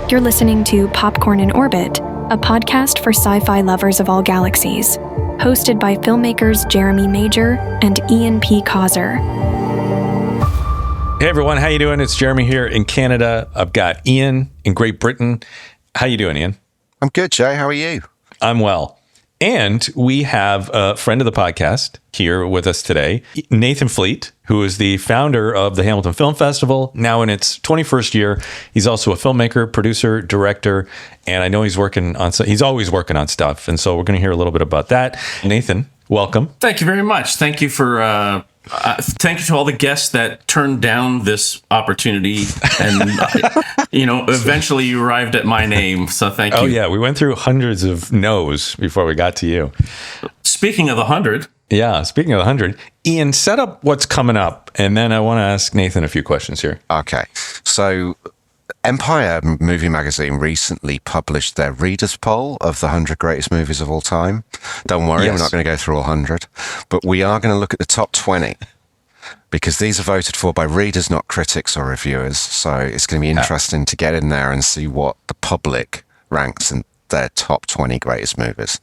You're listening to Popcorn in Orbit, a podcast for sci-fi lovers of all galaxies, hosted by filmmakers Jeremy Major and Ian P. Causer. Hey everyone, how you doing? It's Jeremy here in Canada. I've got Ian in Great Britain. How you doing, Ian? I'm good, Jay. How are you? I'm well. And we have a friend of the podcast here with us today, Nathan Fleet, who is the founder of the Hamilton Film Festival, now in its 21st year. He's also a filmmaker, producer, director, and I know he's always working on stuff. And so we're going to hear a little bit about that. Nathan, welcome. Thank you very much. Thank you for thank you to all the guests that turned down this opportunity, and eventually you arrived at my name. So thank you. Oh yeah, we went through hundreds of no's before we got to you. Speaking of 100. Yeah, speaking of 100, Ian, set up what's coming up, and then I want to ask Nathan a few questions here. Okay, so Empire Movie Magazine recently published their readers' poll of the 100 greatest movies of all time. Don't worry, We're not going to go through all 100, but we are going to look at the top 20 because these are voted for by readers, not critics or reviewers. So it's going to be interesting to get in there and see what the public ranks in their top 20 greatest movies.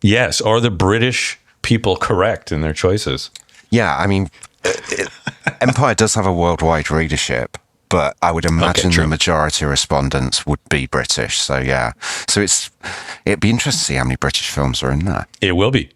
Yes, are the British people correct in their choices? Yeah, I mean, Empire does have a worldwide readership, but I would imagine the majority of respondents would be British. So yeah, it'd be interesting to see how many British films are in there. It will be,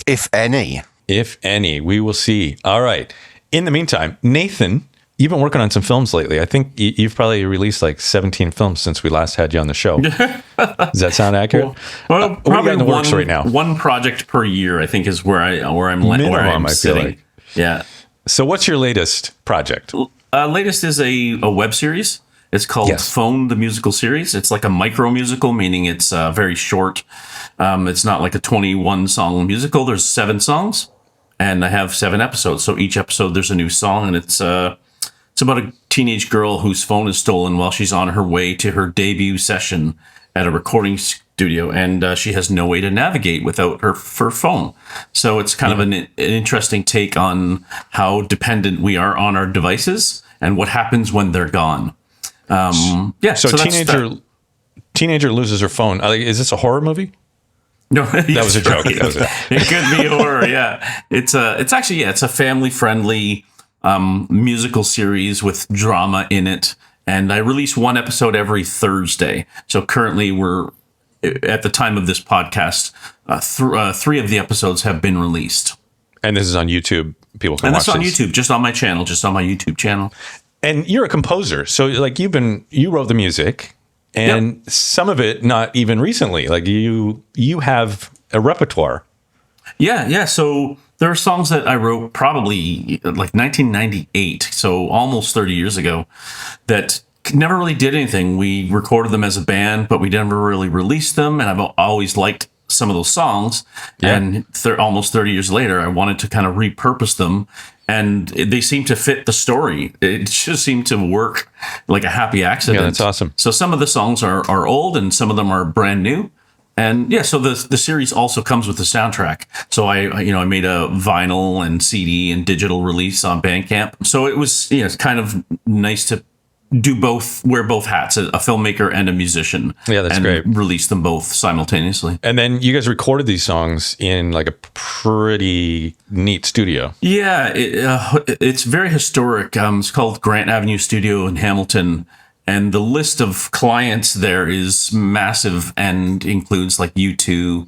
if any. If any, we will see. All right. In the meantime, Nathan, you've been working on some films lately. I think you've probably released like 17 films since we last had you on the show. Does that sound accurate? Well, probably in the works right now. One project per year, I think, is where I'm sitting. Like. Yeah. So what's your latest project? Latest is a web series. It's called Phone, the musical series. It's like a micro musical, meaning it's very short. It's not like a 21 song musical. There's 7 songs, and I have 7 episodes. So each episode there's a new song, and it's about a teenage girl whose phone is stolen while she's on her way to her debut session at a recording studio, and she has no way to navigate without her phone. So it's kind of an interesting take on how dependent we are on our devices and what happens when they're gone. So teenager loses her phone. Is this a horror movie? No, that was a joke. Right. It could be horror. Yeah, it's a family friendly musical series with drama in it. And I release one episode every Thursday. So currently we're, at the time of this podcast, 3 of the episodes have been released. And this is on YouTube. People can watch this. And that's on YouTube, just on my YouTube channel. And you're a composer. So like you wrote the music, and some of it not even recently. Like you have a repertoire. Yeah. So there are songs that I wrote probably like 1998, so almost 30 years ago, that never really did anything. We recorded them as a band, but we never really released them. And I've always liked some of those songs. Yeah. And almost 30 years later, I wanted to kind of repurpose them. And they seem to fit the story. It just seemed to work like a happy accident. Yeah, that's awesome. So some of the songs are old and some of them are brand new. And so the series also comes with the soundtrack. So I made a vinyl and CD and digital release on Bandcamp. So it was it's kind of nice to do both, wear both hats, a filmmaker and a musician. Yeah, that's great. Release them both simultaneously. And then you guys recorded these songs in like a pretty neat studio. Yeah, it's very historic. It's called Grant Avenue Studio in Hamilton. And the list of clients there is massive and includes like U2,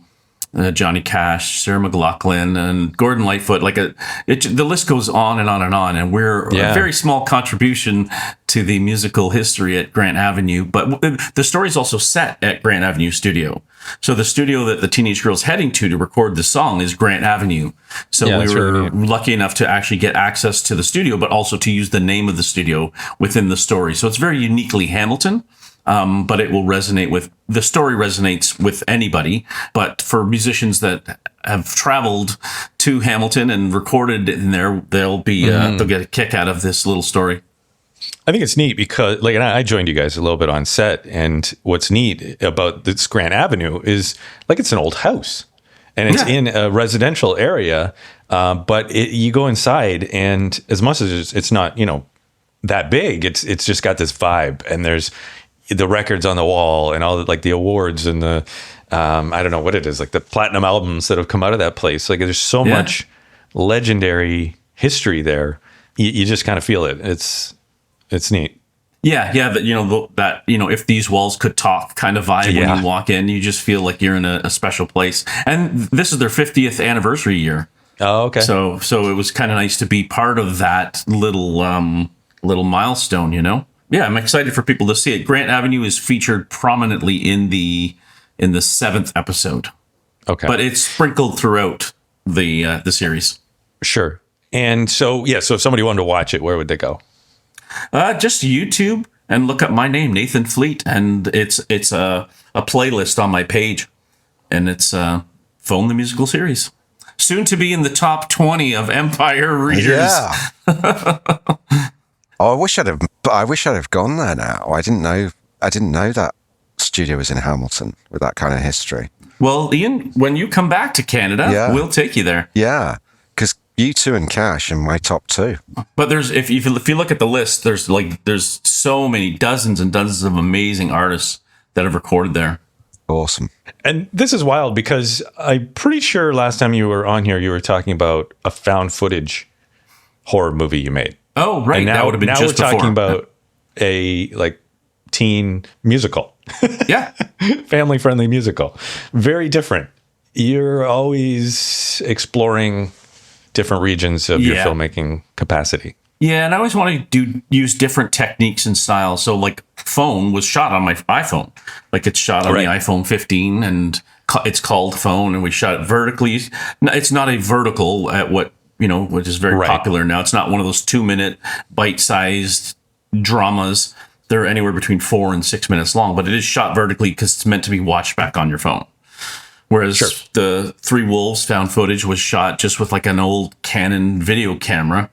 Johnny Cash, Sarah McLachlan, and Gordon Lightfoot. The list goes on and on and on. And we're a very small contribution to the musical history at Grant Avenue. But the story is also set at Grant Avenue Studio. So the studio that the teenage girl's heading to record the song is Grant Avenue. So we were lucky enough to actually get access to the studio, but also to use the name of the studio within the story. So it's very uniquely Hamilton. But it will the story resonates with anybody. But for musicians that have traveled to Hamilton and recorded in there, they'll get a kick out of this little story. I think it's neat because, and I joined you guys a little bit on set, and what's neat about this Grant Avenue is, it's an old house, and it's in a residential area, but you go inside, and as much as it's not, that big, it's just got this vibe, and there's the records on the wall and all the, like the awards and the I don't know what it is, like the platinum albums that have come out of that place. Like there's so much legendary history there. You just kind of feel it. It's neat. Yeah, that if these walls could talk kind of vibe when you walk in, you just feel like you're in a special place. And this is their 50th anniversary year. Oh, okay. So it was kind of nice to be part of that little milestone, you know? Yeah, I'm excited for people to see it. Grant Avenue is featured prominently in the 7th episode. Okay. But it's sprinkled throughout the series. Sure. And so if somebody wanted to watch it, where would they go? Just YouTube and look up my name, Nathan Fleet, and it's a playlist on my page, and it's Phone the Musical Series. Soon to be in the top 20 of Empire readers. Yeah. I wish I'd have gone there now. I didn't know that studio was in Hamilton with that kind of history. Well, Ian, when you come back to Canada, we'll take you there. Yeah, because U2 and Cash in my top 2. But if you look at the list, there's so many, dozens and dozens of amazing artists that have recorded there. Awesome. And this is wild because I'm pretty sure last time you were on here, you were talking about a found footage horror movie you made. Oh, right. And now, that would have been now just we're talking before. about a teen musical. Yeah. Family friendly musical. Very different. You're always exploring different regions of your filmmaking capacity. Yeah, and I always want to use different techniques and styles. So, like, Phone was shot on my iPhone. Like, it's shot on the iPhone 15, and it's called Phone, and we shot it vertically. It's not a vertical at which is very popular now. It's not one of those 2-minute bite-sized dramas. They're anywhere between 4 and 6 minutes long, but it is shot vertically because it's meant to be watched back on your phone. Whereas the Three Wolves found footage was shot just with like an old Canon video camera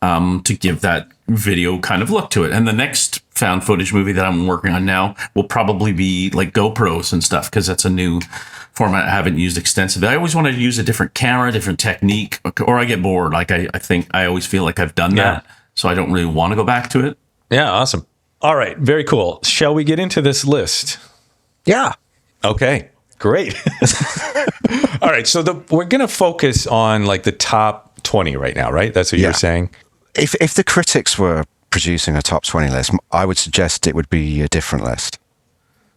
to give that video kind of look to it. And the next found footage movie that I'm working on now will probably be like GoPros and stuff, because that's a new format I haven't used extensively. I always want to use a different camera, different technique, or I get bored. Like I think I always feel like I've done that, so I don't really want to go back to it. Yeah, awesome. All right, very cool. Shall we get into this list? Yeah. Okay, great. All right, so we're going to focus on like the top 20 right now, right? That's what you're saying? If the critics were producing a top 20 list, I would suggest it would be a different list.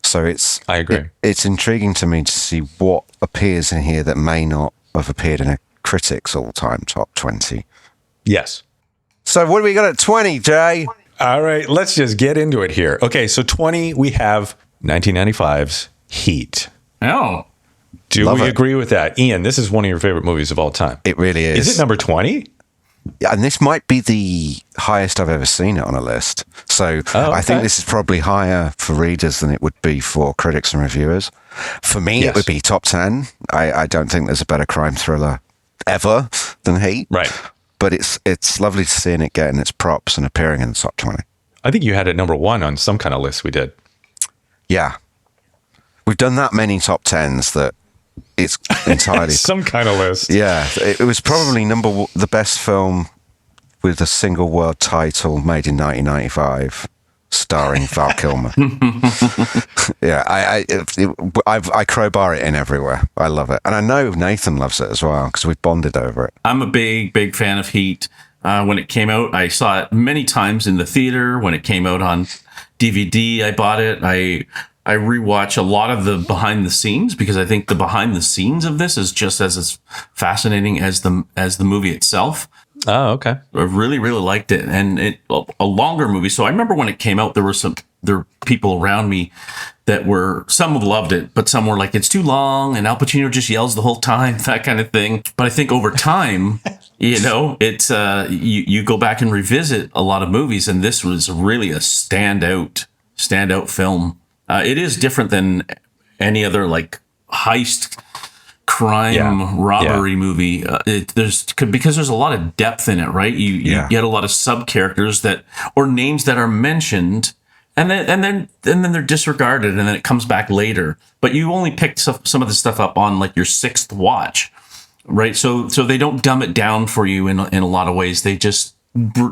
So I agree. It's intriguing to me to see what appears in here that may not have appeared in a critic's all-time top 20. Yes. So what do we got at 20, Jay? All right, let's just get into it here. Okay, so 20, we have 1995's Heat. Oh. Do we agree with that? Ian, this is one of your favorite movies of all time. It really is. Is it number 20? Yeah, and this might be the highest I've ever seen it on a list. So I think this is probably higher for readers than it would be for critics and reviewers. For me, it would be top 10. I don't think there's a better crime thriller ever than Heat. Right. But it's lovely to see it getting its props and appearing in the top 20. I think you had it number 1 on some kind of list we did. Yeah. We've done that many top 10s that it's entirely... some kind of list. Yeah. It was probably the best film with a single word title made in 1995, starring Val Kilmer. Yeah. I crowbar it in everywhere. I love it. And I know Nathan loves it as well, because we've bonded over it. I'm a big fan of Heat. When it came out, I saw it many times in the theater. When it came out on DVD, I bought it. I rewatch a lot of the behind the scenes, because I think the behind the scenes of this is just as fascinating as the movie itself. Oh, okay. I really liked it, and a longer movie. So I remember when it came out, there were people around me that some loved it, but some were like, it's too long, and Al Pacino just yells the whole time, that kind of thing. But I think over time, it's you go back and revisit a lot of movies, and this was really a standout film. It is different than any other like heist, crime, robbery movie. Because there's a lot of depth in it, right? You get a lot of sub characters or names that are mentioned, and then they're disregarded, and then it comes back later. But you only picked some of the stuff up on like your 6th watch, right? So they don't dumb it down for you in a lot of ways. They just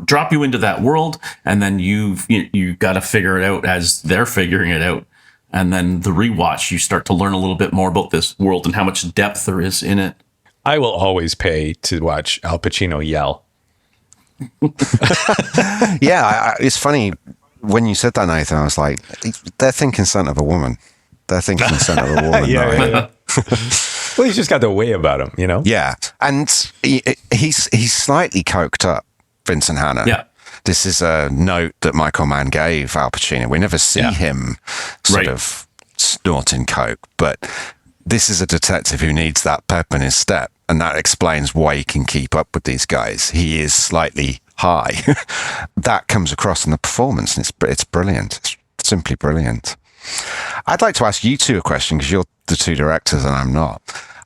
drop you into that world, and then you got to figure it out as they're figuring it out. And then the rewatch, you start to learn a little bit more about this world and how much depth there is in it. I will always pay to watch Al Pacino yell. Yeah, it's funny when you said that, Nathan. I was like, they're thinking son of a woman. They're thinking son of a woman. Yeah. Well, he's just got the way about him, you know? Yeah, and he's slightly coked up, Vincent Hanna. Yeah. This is a note that Michael Mann gave Al Pacino. We never see him sort of snorting coke, but this is a detective who needs that pep in his step, and that explains why he can keep up with these guys. He is slightly high. That comes across in the performance, and it's brilliant. It's simply brilliant. I'd like to ask you two a question, because you're the two directors and I'm not.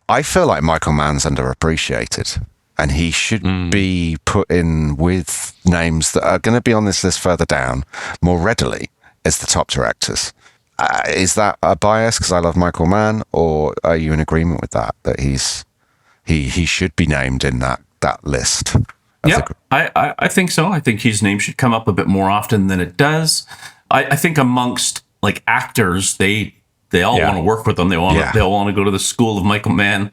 I feel like Michael Mann's underappreciated, and he should be put in with names that are going to be on this list further down more readily as the top directors. Is that a bias because I love Michael Mann, or are you in agreement with that he should be named in that list? Yeah, I think so. I think his name should come up a bit more often than it does. I think amongst like actors, they all want to work with him. They all want to go to the school of Michael Mann.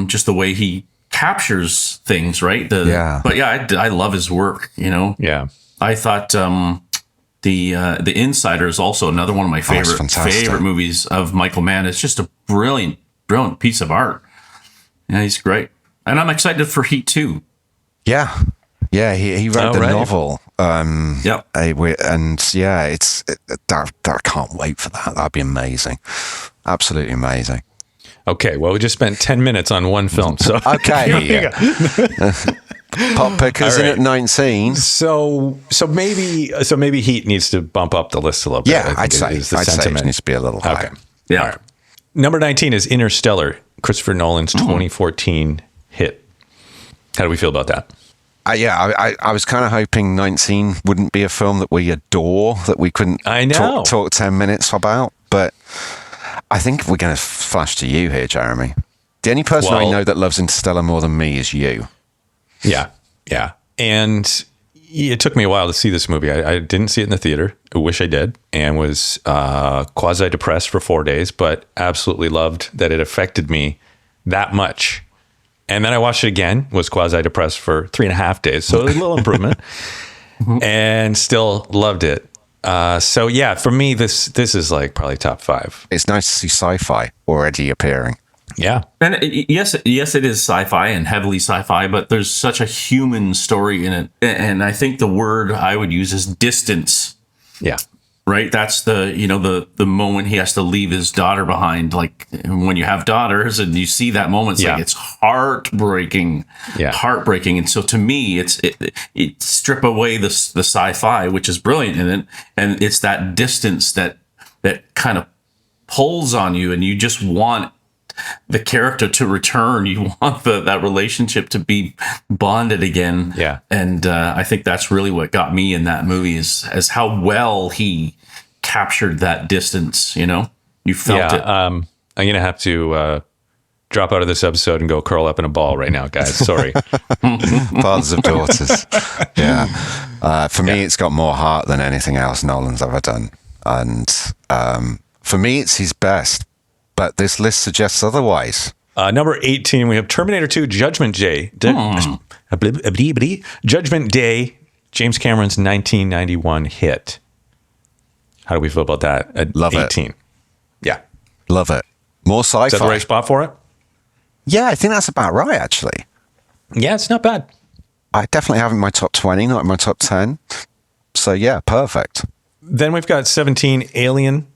Just the way he captures things, right? But yeah, I love his work. You know. Yeah. I thought the Insider is also another one of my favorite movies of Michael Mann. It's just a brilliant piece of art. Yeah, he's great, and I'm excited for Heat 2. Yeah. Yeah, he wrote the novel. Yep. And yeah, I can't wait for that. That'd be amazing. Absolutely amazing. Okay, well, we just spent 10 minutes on one film. So okay. Pop Pickers in at 19. So maybe Heat needs to bump up the list a little bit. Yeah, I'd say it needs to be a little higher. Okay. Yeah. All right. Number 19 is Interstellar, Christopher Nolan's 2014 hit. How do we feel about that? I was kind of hoping 19 wouldn't be a film that we adore, that we couldn't talk 10 minutes about. But I think we're going to flash to you here, Jeremy. The only person I know that loves Interstellar more than me is you. Yeah. Yeah. And it took me a while to see this movie. I didn't see it in the theater. I wish I did, and was quasi-depressed for 4 days, but absolutely loved that it affected me that much. And then I watched it again, was quasi-depressed for 3.5 days. So a little improvement, and still loved it. So yeah, for me, this is like probably top 5. It's nice to see Sci-Fi already appearing. Yeah. And yes, it is sci-fi and heavily sci-fi, but there's such a human story in it. And I think the word I would use is distance. Yeah. Right. That's the moment he has to leave his daughter behind. Like when you have daughters and you see that moment, it's like, it's heartbreaking, heartbreaking. And so to me, it strip away the sci-fi, which is brilliant in it. And it's that distance that kind of pulls on you, and you just want the character to return. You want that relationship to be bonded again. Yeah. And I think that's really what got me in that movie is how well he captured that distance. You know, you felt it. I'm going to have to drop out of this episode and go curl up in a ball right now, guys. Sorry. Fathers of daughters. Yeah. For me, it's got more heart than anything else Nolan's ever done. And for me, it's his best. But this list suggests otherwise. Number 18, we have Terminator 2, Judgment Day. Judgment Day, James Cameron's 1991 hit. How do we feel about that at Love 18? It. Yeah. Love it. More sci-fi. Is that the right spot for it? Yeah, I think that's about right, actually. Yeah, it's not bad. I definitely have it in my top 20, not in my top 10. So yeah, perfect. Then we've got 17, Alien.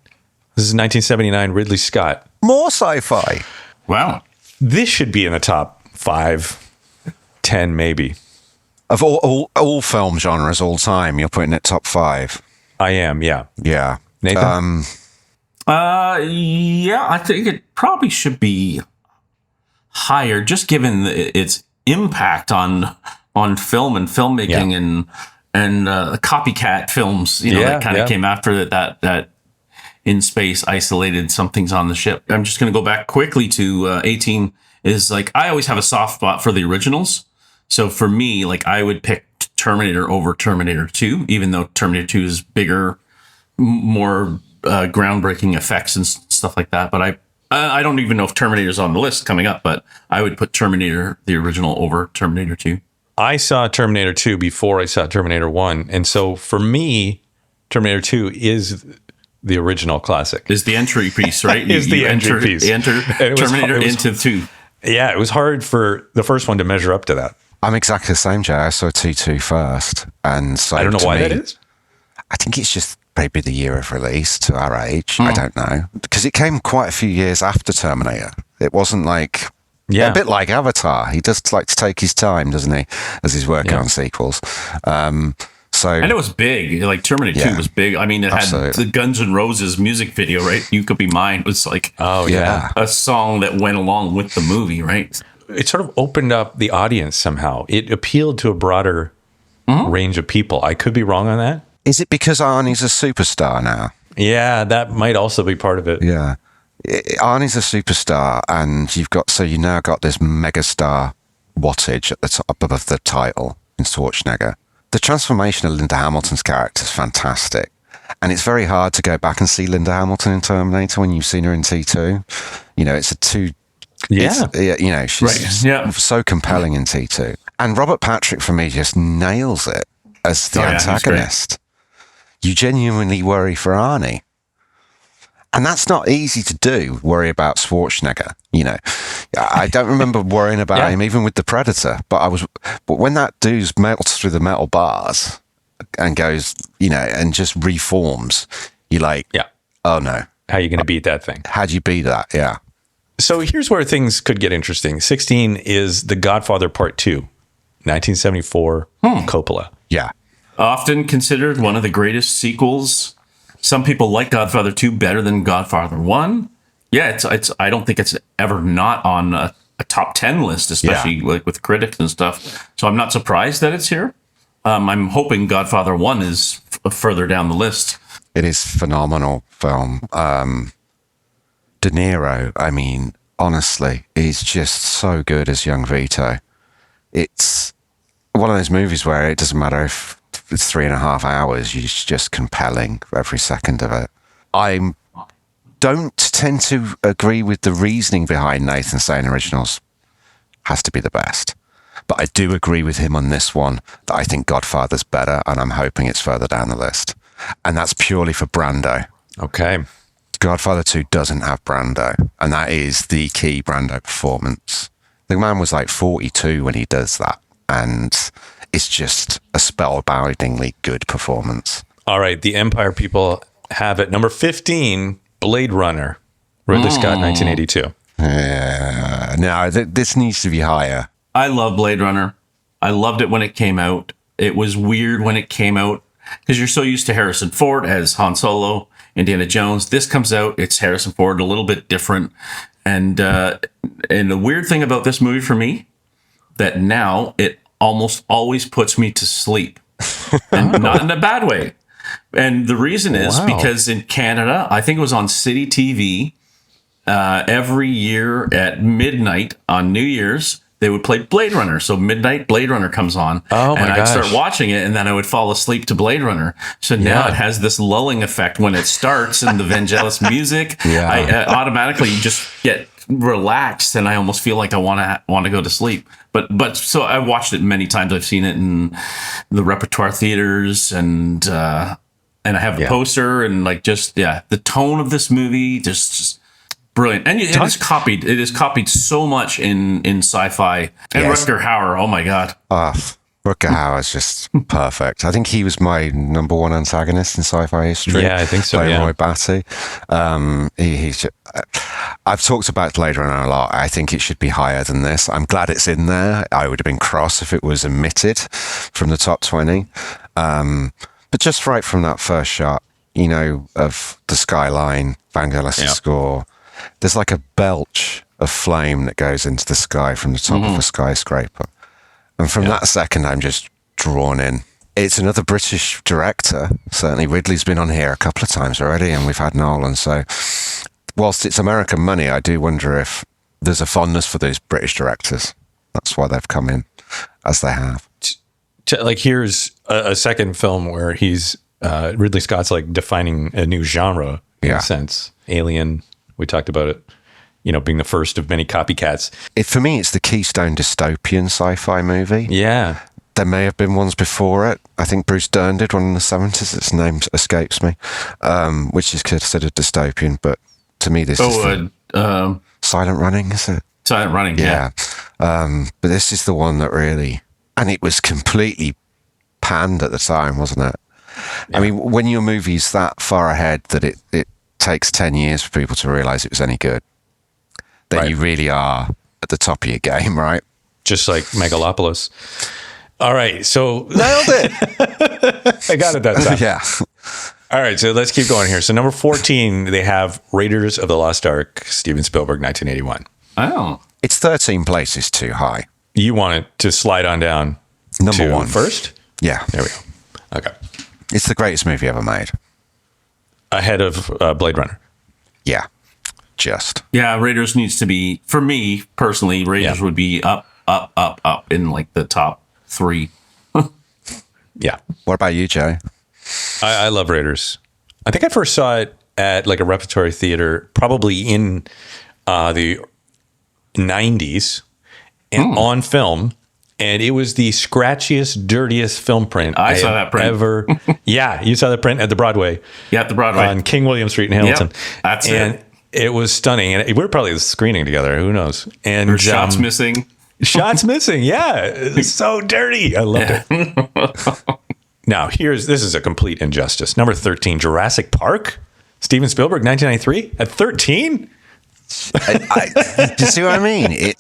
This is 1979, Ridley Scott. More sci-fi. Wow. This should be in the top 5, 10 maybe. Of all film genres, all time, you're putting it top 5. I am, yeah. Yeah. Nathan? Yeah, I think it probably should be higher, just given its impact on film and filmmaking and copycat films, that kind of came after that in space, isolated, something's on the ship. I'm just going to go back quickly to 18 is like, I always have a soft spot for the originals. So for me, like I would pick Terminator over Terminator 2, even though Terminator 2 is bigger, more groundbreaking effects and stuff like that. But I don't even know if Terminator's on the list coming up, but I would put Terminator, the original, over Terminator 2. I saw Terminator 2 before I saw Terminator 1. And so for me, Terminator 2 is the original classic. Is the entry piece, right? Is the entry piece. Enter Terminator into 2. Yeah, it was hard for the first one to measure up to that. I'm exactly the same, Jay. I saw T2 first. And so I don't know why that is. I think it's just maybe the year of release to our age. I don't know. Because it came quite a few years after Terminator. It wasn't like... Yeah. A bit like Avatar. He does like to take his time, doesn't he, as he's working on sequels. And it was big. Like Terminator 2 was big. I mean, it had the Guns N' Roses music video, right? You Could Be Mine was like a song that went along with the movie, right? It sort of opened up the audience somehow. It appealed to a broader range of people. I could be wrong on that. Is it because Arnie's a superstar now? Yeah, that might also be part of it. Yeah. Arnie's a superstar, and you now got this megastar wattage at the top of the title in Schwarzenegger. The transformation of Linda Hamilton's character is fantastic, and it's very hard to go back and see Linda Hamilton in Terminator when you've seen her in T2. You know, it's a two. Yeah, she's so compelling in T2, and Robert Patrick for me just nails it as the antagonist. You genuinely worry for Arnie. And that's not easy to do, worry about Schwarzenegger. You know, I don't remember worrying about him even with the Predator, but when that dude melts through the metal bars and goes, and just reforms, you're like, oh no. How are you going to beat that thing? How do you beat that? Yeah. So here's where things could get interesting. 16 is The Godfather Part 2, 1974, Coppola. Yeah. Often considered one of the greatest sequels. Some people like Godfather 2 better than Godfather 1. Yeah, it's. I don't think it's ever not on a top 10 list, especially like with critics and stuff. So I'm not surprised that it's here. I'm hoping Godfather 1 is further down the list. It is phenomenal film. De Niro, I mean, honestly, is just so good as young Vito. It's one of those movies where it doesn't matter if it's 3.5 hours. It's just compelling every second of it. I don't tend to agree with the reasoning behind Nathan saying originals has to be the best. But I do agree with him on this one that I think Godfather's better, and I'm hoping it's further down the list. And that's purely for Brando. Okay. Godfather 2 doesn't have Brando, and that is the key Brando performance. The man was like 42 when he does that, and it's just a spellbindingly good performance. All right, the Empire people have it. Number 15, Blade Runner, Ridley Scott, 1982. No, this needs to be higher. I love Blade Runner. I loved it when it came out. It was weird when it came out because you're so used to Harrison Ford as Han Solo, Indiana Jones. This comes out, it's Harrison Ford, a little bit different. And the weird thing about this movie for me, that now it almost always puts me to sleep, and not in a bad way. And the reason is because in Canada, I think it was on City TV, every year at midnight on New Year's, they would play Blade Runner. So midnight Blade Runner comes on. Oh my and I'd gosh. start watching it, and then I would fall asleep to Blade Runner. So now it has this lulling effect when it starts and the Vangelis music. I automatically just get relaxed, and I almost feel like I want to go to sleep. But so I watched it many times. I've seen it in the repertoire theaters, and I have a poster, and the tone of this movie just brilliant. And it is copied. It is copied so much in Sci-Fi. And Rutger Hauer, oh my God. Rutger Hauer is just perfect. I think he was my number one antagonist in sci-fi history. Yeah, I think so. Playing Roy Batty. I've talked about Blade Runner a lot. I think it should be higher than this. I'm glad it's in there. I would have been cross if it was omitted from the top 20. But just right from that first shot, of the skyline, Vangelis' score, there's like a belch of flame that goes into the sky from the top of a skyscraper. And from that second, I'm just drawn in. It's another British director. Certainly Ridley's been on here a couple of times already, and we've had Nolan. So whilst it's American money, I do wonder if there's a fondness for those British directors. That's why they've come in as they have. like here's a second film where he's Ridley Scott's like defining a new genre in a sense. Alien, we talked about it, being the first of many copycats. For me, it's the keystone dystopian sci-fi movie. Yeah. There may have been ones before it. I think Bruce Dern did one in the 70s. Its name escapes me, which is considered dystopian. But to me, this is Silent Running, is it? Silent Running, yeah. But this is the one that really... And it was completely panned at the time, wasn't it? Yeah. I mean, when your movie's that far ahead that it takes 10 years for people to realise it was any good, then you really are at the top of your game, right? Just like Megalopolis. All right, so... Nailed it! I got it that time. Yeah. All right, so let's keep going here. So number 14, they have Raiders of the Lost Ark, Steven Spielberg, 1981. Oh. It's 13 places too high. You want it to slide on down Number one. First? Yeah. There we go. Okay. It's the greatest movie ever made. Ahead of Blade Runner. Yeah. Just. Yeah, Raiders needs to be, for me personally, Raiders would be up in like the top 3. Yeah. What about you, Joe? I love Raiders. I think I first saw it at like a repertory theater, probably in the 90s and on film. And it was the scratchiest, dirtiest film print I saw that print ever. Yeah, you saw the print at the Broadway. Yeah, at the Broadway on King William Street in Hamilton. Yep, that's and it. It was stunning, and we were probably screening together. Who knows? And shots missing. Shots missing. Yeah, it's so dirty. I loved it. Now, this is a complete injustice. Number 13, Jurassic Park. Steven Spielberg, 1993 at 13. Do you see what I mean?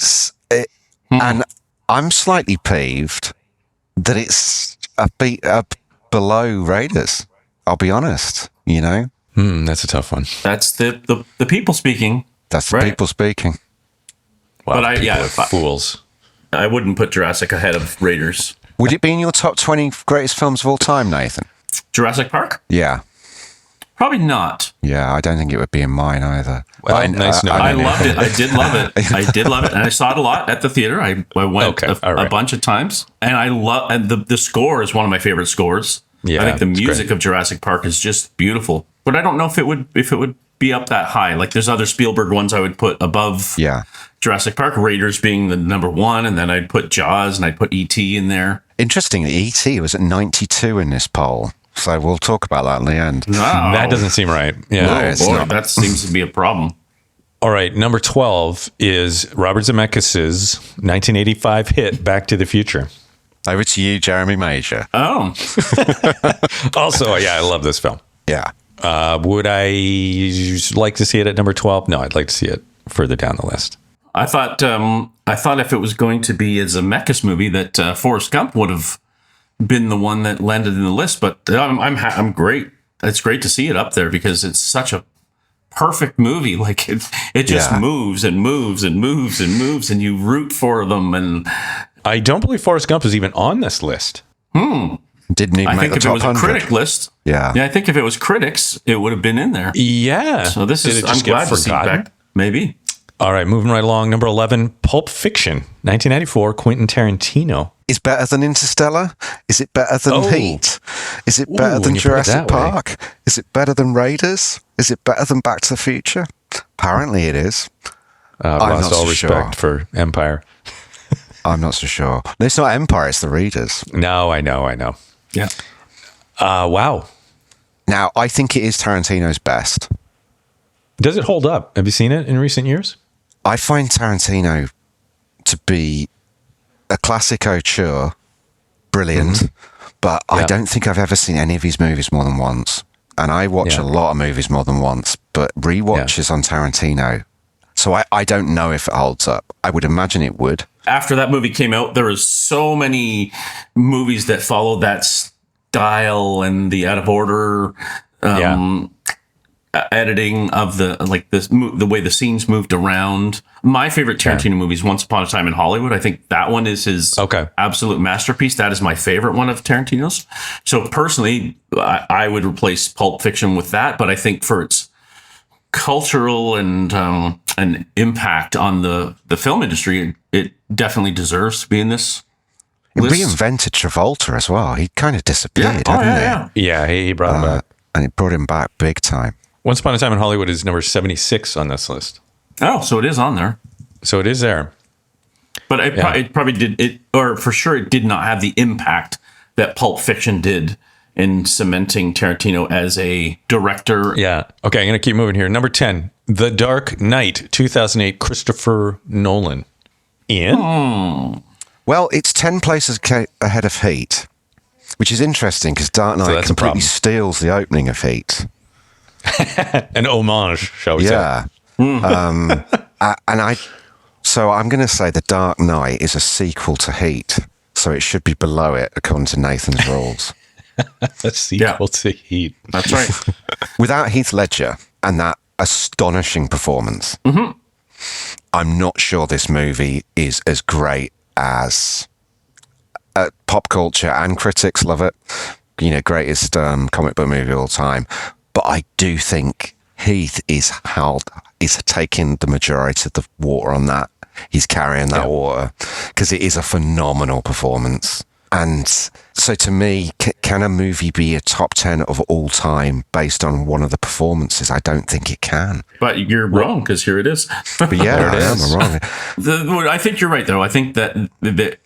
And I'm slightly peeved that it's a beat up below Raiders. I'll be honest, That's a tough one. That's the people speaking. That's the people speaking. Wow, but people are fools. I wouldn't put Jurassic ahead of Raiders. Would it be in your top 20 greatest films of all time, Nathan? Jurassic Park? Yeah. Probably not. Yeah, I don't think it would be in mine either. Well, nice knowing I you. loved it. I did love it. I did love it, and I saw it a lot at the theater. I went a bunch of times, and I love. And the score is one of my favorite scores. Yeah, I think the music of Jurassic Park is just beautiful. But I don't know if it would be up that high. Like there's other Spielberg ones I would put above. Jurassic Park. Raiders being the number 1, and then I'd put Jaws and I'd put E.T. in there. Interestingly, E.T. was at 92 in this poll. So we'll talk about that in the end. No. That doesn't seem right. Yeah. No, it's not. That seems to be a problem. All right, number 12 is Robert Zemeckis' 1985 hit Back to the Future. Over to you, Jeremy Major. Oh. Also, yeah, I love this film. Yeah. Would I like to see it at number 12? No, I'd like to see it further down the list. I thought if it was going to be a Zemeckis movie that Forrest Gump would have been the one that landed in the list, but I'm great. It's great to see it up there because it's such a perfect movie. Like it just moves and moves and moves and moves, and you root for them. And I don't believe Forrest Gump is even on this list. Didn't even make the top 100. I think if it was a critic list, yeah, I think if it was critics, it would have been in there. Yeah. So this is I'm glad to see back. Maybe. All right, moving right along. Number 11, Pulp Fiction, 1994, Quentin Tarantino. Is better than Interstellar? Is it better than Heat? Is it better than Jurassic Park? Is it better than Raiders? Is it better than Back to the Future? Apparently it is. I've lost all respect for Empire. I'm not so sure. No, it's not Empire, it's the Readers. No, I know. Yeah. Wow. Now, I think it is Tarantino's best. Does it hold up? Have you seen it in recent years? I find Tarantino to be a classic auteur, brilliant, but I don't think I've ever seen any of his movies more than once. And I watch a lot of movies more than once, but rewatches on Tarantino. So I don't know if it holds up. I would imagine it would. After that movie came out, there was so many movies that followed that style and the out of order editing of the way the scenes moved around. My favorite Tarantino movie is Once Upon a Time in Hollywood. I think that one is his absolute masterpiece. That is my favorite one of Tarantino's. So personally, I would replace Pulp Fiction with that. But I think for its cultural and impact on the film industry, it definitely deserves to be in this reinvented Travolta as well. He kind of disappeared, hadn't he? Yeah, he brought him back. And it brought him back big time. Once Upon a Time in Hollywood is number 76 on this list. Oh, so it is on there. So it is there. But it probably did, or for sure it did not have the impact that Pulp Fiction did in cementing Tarantino as a director. Yeah. Okay, I'm going to keep moving here. Number 10, The Dark Knight, 2008, Christopher Nolan. Ian? Well, it's 10 places ahead of Heat, which is interesting because Dark Knight completely steals the opening of Heat. An homage, shall we say. So I'm going to say The Dark Knight is a sequel to Heat, so it should be below it according to Nathan's rules. A sequel to Heat. That's right. Without Heath Ledger and that astonishing performance, I'm not sure this movie is as great as pop culture and critics love it. You know, greatest comic book movie of all time. But I do think Heath is taking the majority of the water on that. He's carrying that water because it is a phenomenal performance. And so to me, can a movie be a top 10 of all time based on one of the performances? I don't think it can. But you're wrong, because here it is. But yeah, I'm wrong. I think you're right, though. I think that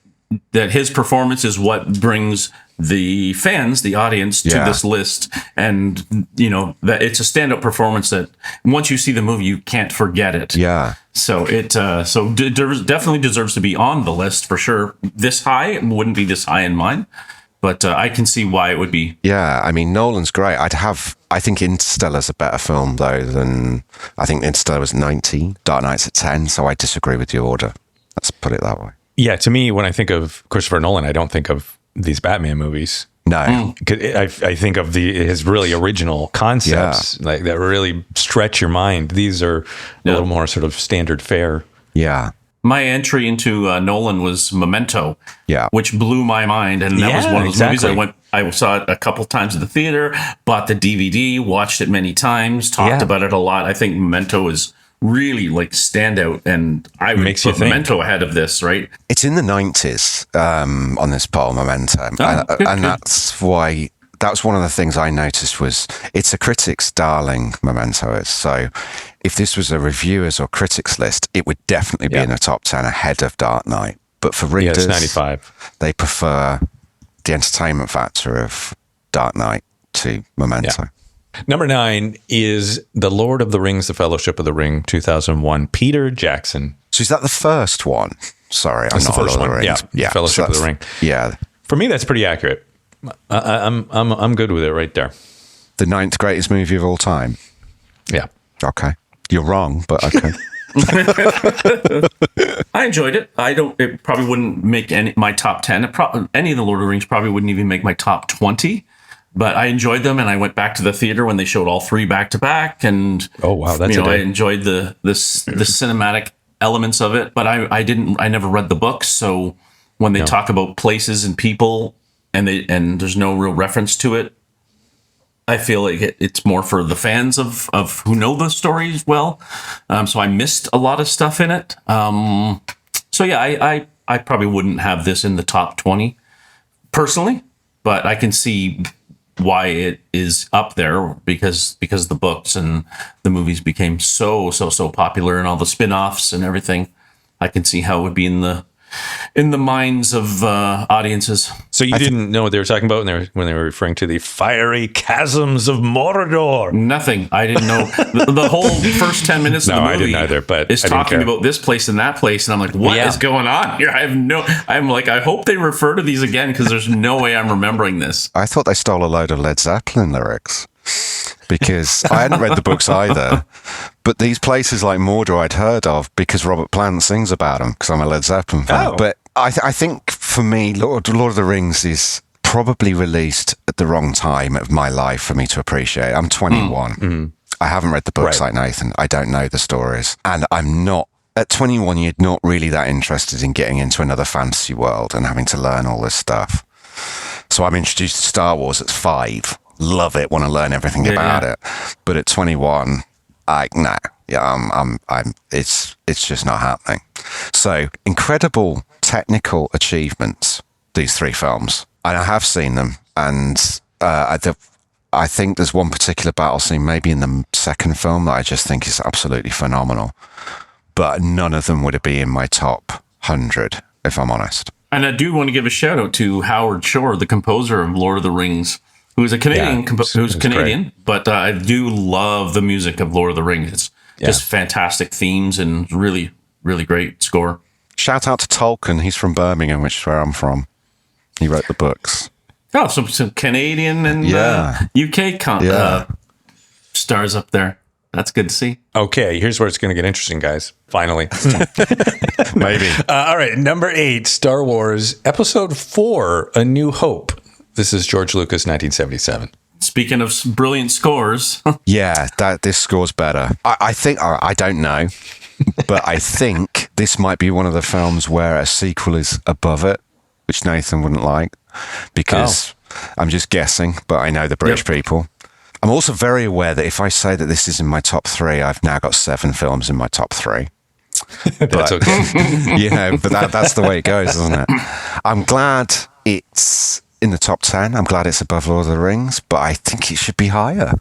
his performance is what brings the fans, the audience, to this list. And, you know, that it's a stand-up performance that once you see the movie, you can't forget it. Yeah. So it definitely deserves to be on the list for sure. This high, it wouldn't be this high in mine, but I can see why it would be. Yeah, I mean, Nolan's great. I think Interstellar's a better film, though, than... I think Interstellar was 19, Dark Knight's at 10, so I disagree with your order. Let's put it that way. Yeah, to me, when I think of Christopher Nolan, I don't think of these Batman movies. No. I think of his really original concepts like that really stretch your mind. These are a little more sort of standard fare. Yeah. My entry into Nolan was Memento, which blew my mind. And that was one of those movies I saw it a couple times at the theater, bought the DVD, watched it many times, talked about it a lot. I think Memento is really like standout, and I would put Memento ahead of this, right? It's in the 90s on this poll, Memento. And that's why, that was one of the things I noticed was it's a critic's darling, Memento is. So if this was a reviewers or critics list, it would definitely be in the top 10 ahead of Dark Knight. But for readers, it's 95. They prefer the entertainment factor of Dark Knight to Memento. Yeah. Number 9 is The Lord of the Rings, The Fellowship of the Ring, 2001, Peter Jackson. So is that the first one? Sorry, I'm not the first Lord one. of the Rings. Yeah, Fellowship of the Ring. Yeah. For me, that's pretty accurate. I'm good with it right there. The 9th greatest movie of all time? Yeah. Okay. You're wrong, but okay. I enjoyed it. It probably wouldn't make my top 10. Any of the Lord of the Rings probably wouldn't even make my top 20. But I enjoyed them, and I went back to the theater when they showed all three back to back. And oh wow, that's I enjoyed the cinematic elements of it. But I never read the books, so when they talk about places and people, and there's no real reference to it, I feel like it's more for the fans of who know the stories well. So I missed a lot of stuff in it. So yeah, I probably wouldn't have this in the top 20 personally, but I can see why it is up there because the books and the movies became so popular, and all the spin-offs and everything. I can see how it would be in the minds of audiences. So you didn't know what they were talking about when they were referring to the fiery chasms of Mordor? Nothing. I didn't know. The whole first 10 minutes of the movie I didn't either, but is talking about this place and that place, and I'm like, what is going on here? I'm like, I hope they refer to these again, because there's no way I'm remembering this. I thought they stole a load of Led Zeppelin lyrics, because I hadn't read the books either. But these places like Mordor I'd heard of because Robert Plant sings about them, because I'm a Led Zeppelin fan. Oh. But I think for me, Lord of the Rings is probably released at the wrong time of my life for me to appreciate. I'm 21. Mm-hmm. I haven't read the books like Nathan. I don't know the stories. And I'm not, at 21, you're not really that interested in getting into another fantasy world and having to learn all this stuff. So I'm introduced to Star Wars at 5. Love it, want to learn everything about it. But at 21, it's just not happening. So incredible technical achievements these three films. And I have seen them. And I think there's one particular battle scene, maybe in the second film, that I just think is absolutely phenomenal. But none of them would be in my top 100, if I'm honest. And I do want to give a shout out to Howard Shore, the composer of Lord of the Rings, who is a Canadian, but I do love the music of Lord of the Rings. It's just fantastic themes and really, really great score. Shout out to Tolkien. He's from Birmingham, which is where I'm from. He wrote the books. Oh, some Canadian and UK stars up there. That's good to see. Okay, here's where it's going to get interesting, guys. Finally. Maybe. All right, number 8, Star Wars Episode 4, A New Hope. This is George Lucas, 1977. Speaking of brilliant scores. Yeah, this score's better. I think, I don't know, but I think this might be one of the films where a sequel is above it, which Nathan wouldn't like, because I'm just guessing, but I know the British people. I'm also very aware that if I say that this is in my top 3, I've now got 7 films in my top 3. That's okay. But that's the way it goes, isn't it? I'm glad it's in the top 10. I'm glad it's above Lord of the Rings, but I think it should be higher.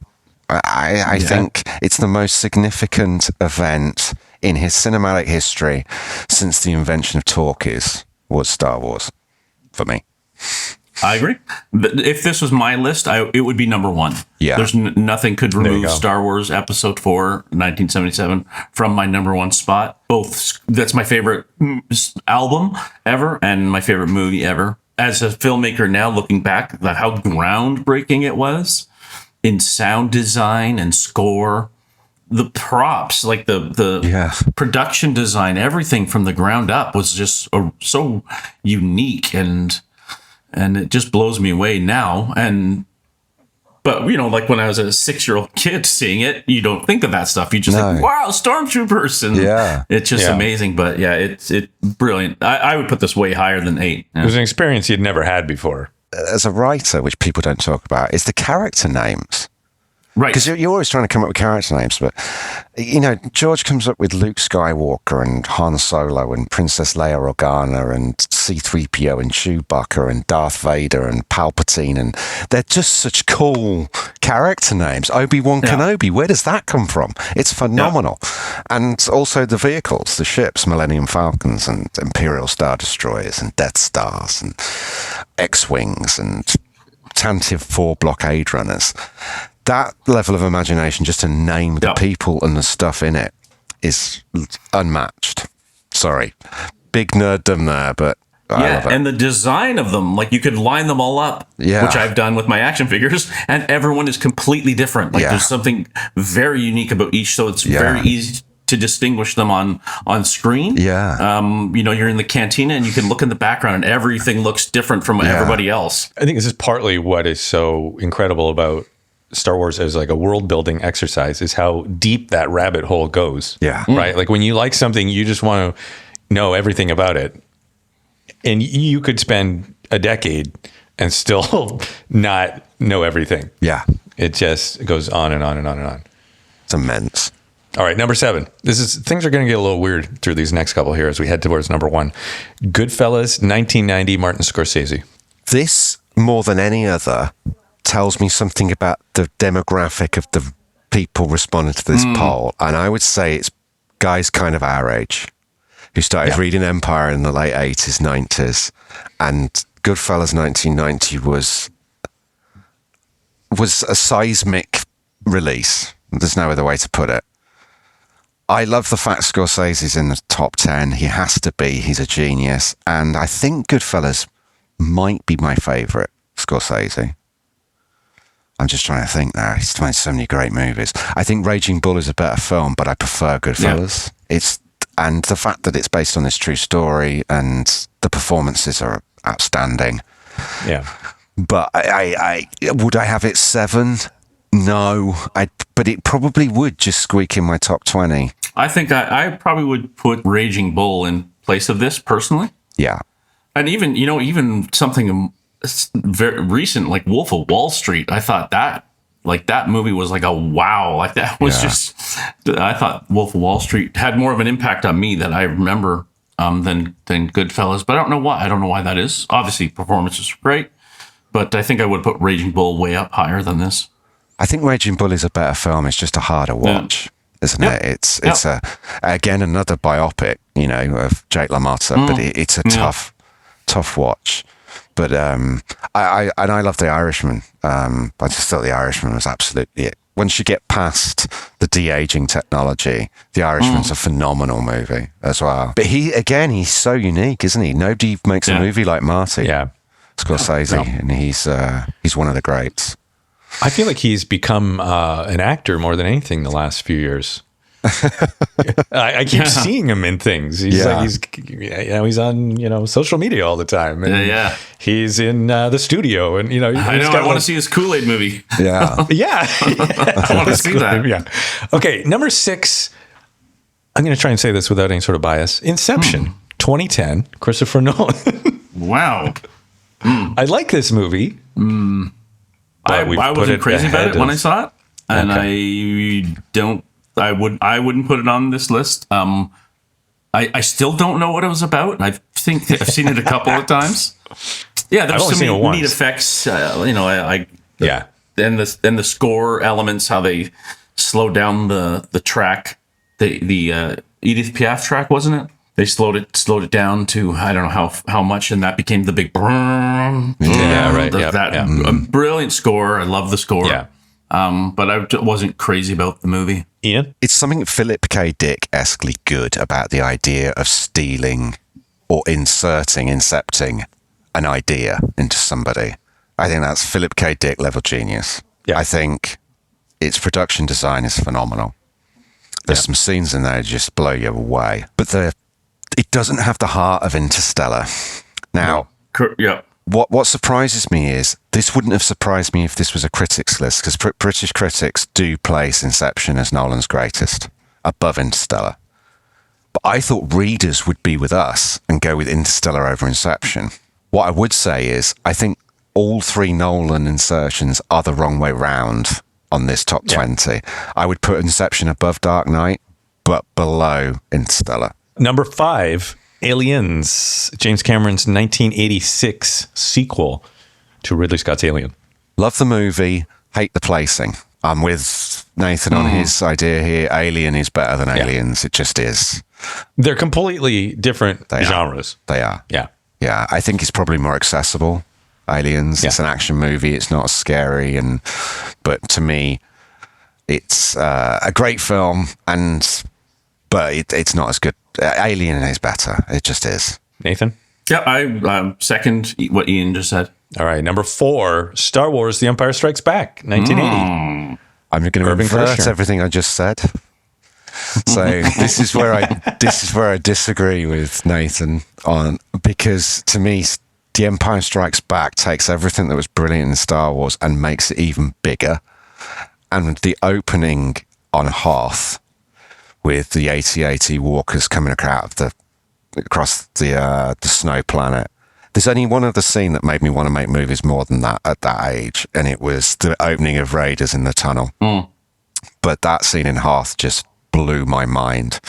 I think it's the most significant event in his cinematic history since the invention of talkies was Star Wars, for me. I agree. If this was my list, it would be number 1. Yeah. There's nothing could remove Star Wars Episode 4, 1977 from my number 1 spot. That's my favorite album ever and my favorite movie ever. As a filmmaker now, looking back, how groundbreaking it was in sound design and score, the props, like the production design, everything from the ground up was just so unique and it just blows me away now. But like when I was a 6-year-old kid seeing it, you don't think of that stuff. You just think, wow, stormtroopers. And it's just amazing. But it's brilliant. I would put this way higher than 8. It was an experience you'd never had before. As a writer, which people don't talk about, is the character names. Right. Because you're always trying to come up with character names, but, George comes up with Luke Skywalker and Han Solo and Princess Leia Organa and C-3PO and Chewbacca and Darth Vader and Palpatine, and they're just such cool character names. Obi-Wan Kenobi, where does that come from? It's phenomenal. Yeah. And also the vehicles, the ships, Millennium Falcons and Imperial Star Destroyers and Death Stars and X-Wings and Tantive 4 blockade runners. That level of imagination, just to name the people and the stuff in it, is unmatched. Sorry. Big nerddom there, but I love it. And the design of them, like you could line them all up, which I've done with my action figures, and everyone is completely different. Like there's something very unique about each, so it's very easy to distinguish them on screen. You're in the cantina and you can look in the background and everything looks different from everybody else. I think this is partly what is so incredible about Star Wars as like a world building exercise, is how deep that rabbit hole goes. Right. Like when you like something, you just want to know everything about it. And you could spend a decade and still not know everything. Yeah. It just goes on and on and on and on. It's immense. All right. Number 7. Things are going to get a little weird through these next couple here as we head towards number 1. Goodfellas, 1990, Martin Scorsese. This, more than any other, tells me something about the demographic of the people responding to this poll. And I would say it's guys kind of our age who started reading Empire in the late 80s, 90s. And Goodfellas 1990 was a seismic release. There's no other way to put it. I love the fact Scorsese's in the top 10. He has to be. He's a genius. And I think Goodfellas might be my favourite Scorsese. I'm just trying to think now. He's made so many great movies. I think Raging Bull is a better film, but I prefer Goodfellas. And the fact that it's based on this true story and the performances are outstanding. Yeah. But I would I have it 7? No. But it probably would just squeak in my top 20. I think I probably would put Raging Bull in place of this personally. Yeah. And even something very recent, like Wolf of Wall Street, I thought that movie was like a wow. Like that was just, I thought Wolf of Wall Street had more of an impact on me than I remember than Goodfellas, but I don't know why. I don't know why that is. Obviously, performances are great, but I think I would put Raging Bull way up higher than this. I think Raging Bull is a better film. It's just a harder watch, isn't it? It's again another biopic, of Jake LaMotta, but it's a tough watch. But I love The Irishman. I just thought The Irishman was absolutely it. Once you get past the de-aging technology, The Irishman's a phenomenal movie as well. But he's so unique, isn't he? Nobody makes a movie like Marty. Yeah. Scorsese, and he's one of the greats. I feel like he's become an actor more than anything the last few years. I keep seeing him in things. He's on social media all the time. And he's in the studio, and I want to see his Kool-Aid movie. Yeah, yeah. I want to see that. Yeah. Okay, number 6. I'm going to try and say this without any sort of bias. Inception, 2010, Christopher Nolan. Wow. I like this movie. I wasn't crazy about it when I saw it, and I wouldn't put it on this list. I still don't know what it was about. I think I've seen it a couple of times. Yeah, there's some neat effects. And the score elements, how they slow down the track, the Edith Piaf track, wasn't it? They slowed it down to I don't know how much, and that became the big brum. Yeah, right. A brilliant score. I love the score. Yeah. But I wasn't crazy about the movie. Ian? It's something Philip K. Dick-esquely good about the idea of stealing or incepting an idea into somebody. I think that's Philip K. Dick level genius. Yeah. I think its production design is phenomenal. There's some scenes in there that just blow you away. But it doesn't have the heart of Interstellar. Now, what surprises me is this wouldn't have surprised me if this was a critics list, because British critics do place Inception as Nolan's greatest, above Interstellar. But I thought readers would be with us and go with Interstellar over Inception. What I would say is I think all 3 Nolan insertions are the wrong way round on this top 20. I would put Inception above Dark Knight, but below Interstellar. Number 5, Aliens, James Cameron's 1986 sequel to Ridley Scott's Alien. Love the movie, hate the placing. I'm with Nathan on his idea here. Alien is better than Aliens. It just is. They're completely different genres. They are. Yeah. Yeah, I think it's probably more accessible. Aliens, it's an action movie. It's not scary, but to me, it's a great film, but it's not as good. Alien is better. It just is. Nathan? Yeah, I second what Ian just said. All right, number 4, Star Wars: The Empire Strikes Back, 1980. I'm going to reverse everything I just said. So this is where I disagree with Nathan on, because to me, The Empire Strikes Back takes everything that was brilliant in Star Wars and makes it even bigger. And the opening on Hoth with the AT-AT walkers coming across the snow planet. There's only one other scene that made me want to make movies more than that at that age, and it was the opening of Raiders in the tunnel. But that scene in Hoth just blew my mind.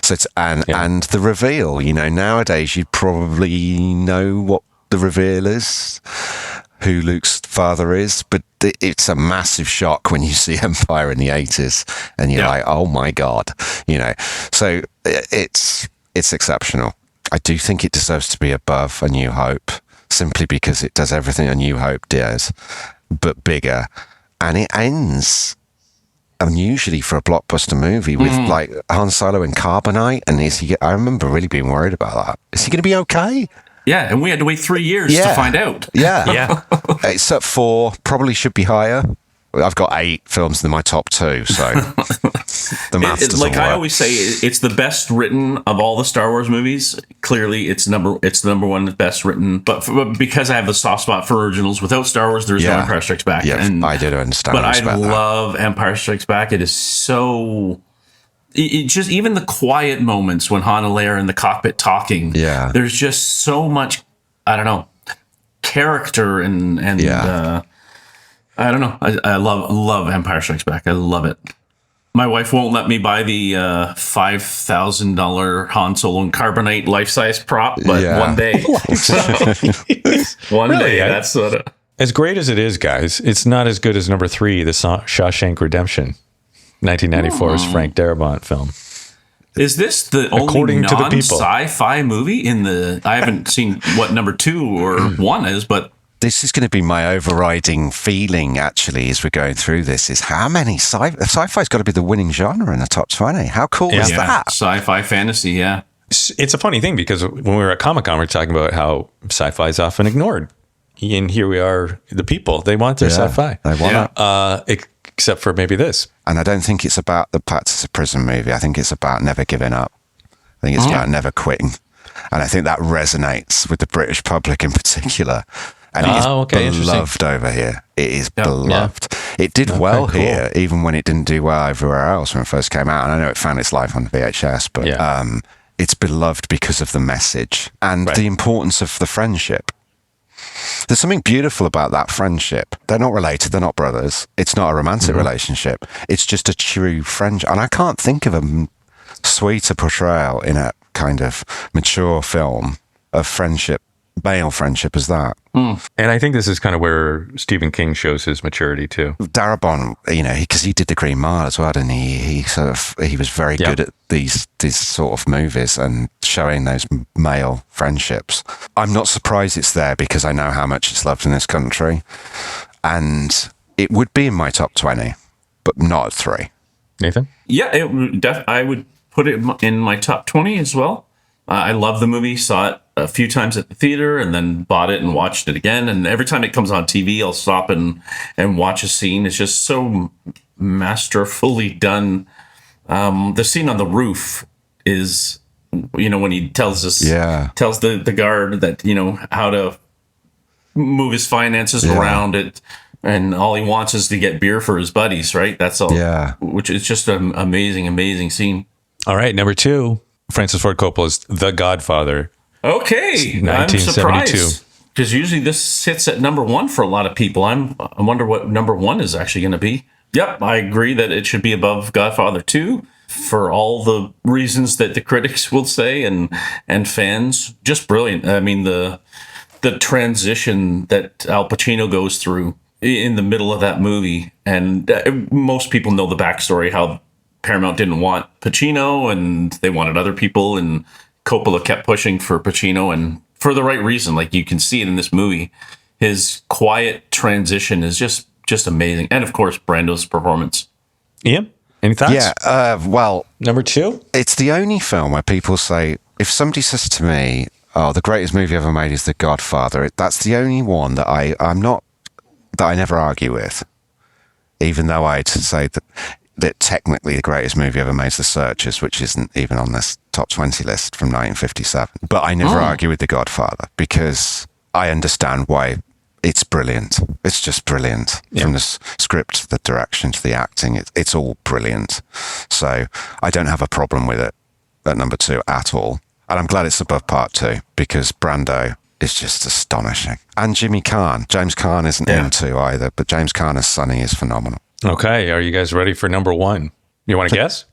So and the reveal, nowadays you'd probably know what the reveal is, who Luke's father is, but it's a massive shock when you see Empire in the 80s and you're like, oh my God, so it's exceptional. I do think it deserves to be above A New Hope, simply because it does everything A New Hope does, but bigger. And it ends unusually for a blockbuster movie with like Han Solo in carbonite. And I remember really being worried about that. Is he going to be okay? Yeah, and we had to wait 3 years to find out. Yeah. It's at 4, probably should be higher. I've got 8 films in my top 2, so the maths doesn't work. I always say, it's the best written of all the Star Wars movies. Clearly, it's the number one best written. But because I have a soft spot for originals, without Star Wars, there's no Empire Strikes Back. Yeah, I did understand. But I love Empire Strikes Back. It is so... It just, even the quiet moments when Han and Leia are in the cockpit talking, there's just so much, I don't know, character and I don't know. I love Empire Strikes Back. I love it. My wife won't let me buy the $5,000 Han Solo and Carbonite life-size prop, but one day. One day, that's what... As great as it is, guys, it's not as good as number 3, The Shawshank Redemption, 1994's Frank Darabont film. Is this the only non-sci-fi movie in the... I haven't seen what number 2 or 1 is, but... This is going to be my overriding feeling, actually, as we're going through this, is how many sci-fi's got to be the winning genre in the top 20. How cool is that? Sci-fi fantasy, yeah. It's a funny thing because when we were at Comic-Con, we were talking about how sci-fi is often ignored. And here we are, the people, they want their sci-fi. They want it. Except for maybe this. And I don't think it's about the Pirates of Prison movie. I think it's about never giving up. I think it's about never quitting. And I think that resonates with the British public in particular. And it is beloved over here. It is beloved. It did well here, even when it didn't do well everywhere else when it first came out. And I know it found its life on VHS, but it's beloved because of the message and the importance of the friendship. There's something beautiful about that friendship. They're not related. They're not brothers. It's not a romantic relationship. It's just a true friendship. And I can't think of a sweeter portrayal in a kind of mature film of friendship, male friendship, as that. And I think this is kind of where Stephen King shows his maturity too. Darabont, because he did The Green Mile as well, and he was very good at these sort of movies and showing those male friendships. I'm not surprised it's there because I know how much it's loved in this country, and it would be in my top 20, but not at 3. Nathan? Yeah, I would put it in my top 20 as well. I love the movie, saw it a few times at the theater and then bought it and watched it again. And every time it comes on TV, I'll stop and watch a scene. It's just so masterfully done. The scene on the roof is, when he tells the guard that, how to move his finances around it. And all he wants is to get beer for his buddies, right? That's all. Yeah. Which is just an amazing, amazing scene. All right, number 2. Francis Ford Coppola's The Godfather. Okay, 1972. I'm surprised because usually this sits at number 1 for a lot of people. I wonder what number 1 is actually going to be. Yep, I agree that it should be above Godfather 2 for all the reasons that the critics will say and fans. Just brilliant. I mean, the transition that Al Pacino goes through in the middle of that movie, and most people know the backstory, how Paramount didn't want Pacino and they wanted other people, and Coppola kept pushing for Pacino, and for the right reason. Like, you can see it in this movie. His quiet transition is just amazing. And of course, Brando's performance. Ian, any thoughts? Yeah, well, number 2? It's the only film where people say, if somebody says to me, oh, the greatest movie ever made is The Godfather, that's the only one that I never argue with. Even though I'd say that technically the greatest movie ever made is The Searchers, which isn't even on this top 20 list from 1957. But I never argue with The Godfather because I understand why it's brilliant. It's just brilliant. From the script to the direction to the acting, it's all brilliant. So I don't have a problem with it at number 2 at all. And I'm glad it's above part 2 because Brando is just astonishing. And James Caan isn't in 2 either, but James Caan as Sonny is phenomenal. Okay, are you guys ready for number 1? You want to guess?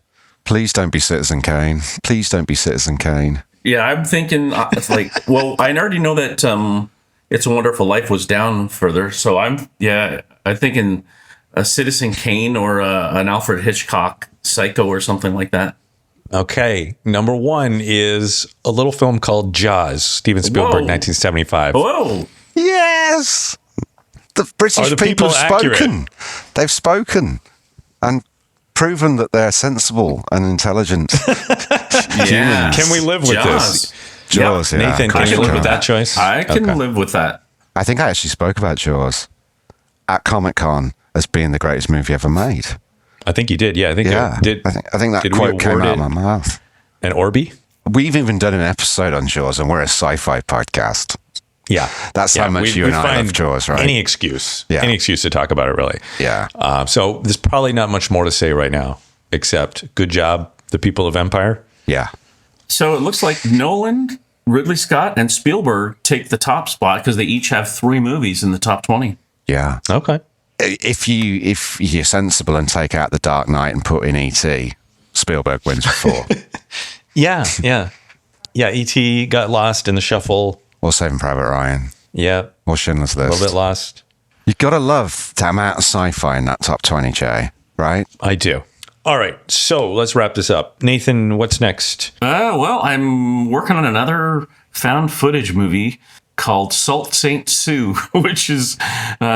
Please don't be Citizen Kane. Please don't be Citizen Kane. Yeah, I'm thinking, I already know that It's a Wonderful Life was down further, so I'm thinking a Citizen Kane or an Alfred Hitchcock Psycho or something like that. Okay, number 1 is a little film called Jaws, Steven Spielberg, 1975. Whoa! Yes! The British people have spoken. They've spoken and proven that they're sensible and intelligent humans. Can we live with this? Jaws, yeah. Nathan, can you live with that choice? I can live with that. I think I actually spoke about Jaws at Comic-Con as being the greatest movie ever made. I think you did. Yeah, I think that quote came out of my mouth. An Orby? We've even done an episode on Jaws, and we're a sci-fi podcast. Yeah. That's how much you and I love Jaws, right? Any excuse to talk about it, really. Yeah. So there's probably not much more to say right now, except good job, the people of Empire. Yeah. So it looks like Nolan, Ridley Scott, and Spielberg take the top spot because they each have 3 movies in the top 20. Yeah. Okay. if you're sensible and take out The Dark Knight and put in E.T., Spielberg wins for 4. Yeah. E.T. got lost in the shuffle. Or Saving Private Ryan. Yeah. Or Schindler's List. A little bit lost. You've got to love the amount of sci-fi in that top 20, Jay, right? I do. All right. So let's wrap this up. Nathan, what's next? Well, I'm working on another found footage movie called Sault Ste. Sioux, which is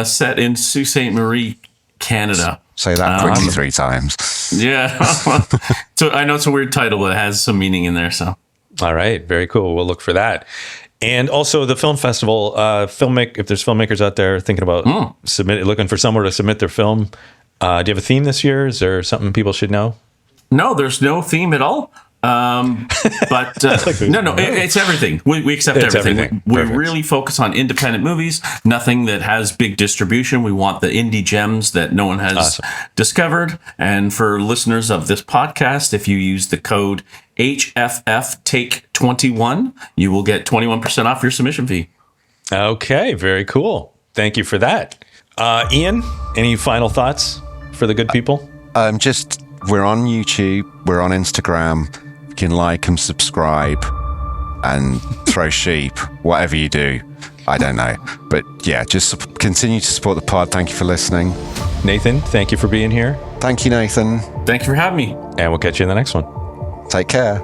set in Sault Ste. Marie, Canada. Say that quickly 3 times. Yeah. So I know it's a weird title, but it has some meaning in there. So. All right. Very cool. We'll look for that. And also the film festival, if there's filmmakers out there thinking about looking for somewhere to submit their film, do you have a theme this year? Is there something people should know? No, there's no theme at all. But it's everything. We accept everything. We really focus on independent movies, nothing that has big distribution. We want the indie gems that no one has discovered. And for listeners of this podcast, if you use the code HFFTake21, you will get 21% off your submission fee. Okay, very cool. Thank you for that. Ian, any final thoughts for the good people? We're on YouTube, we're on Instagram. You can like and subscribe and throw sheep, whatever you do. I don't know. But yeah, just continue to support the pod. Thank you for listening. Nathan, thank you for being here. Thank you, Nathan. Thank you for having me. And we'll catch you in the next one. Take care.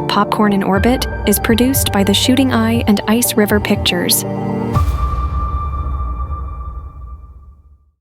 Popcorn in Orbit is produced by the Shooting Eye and Ice River Pictures.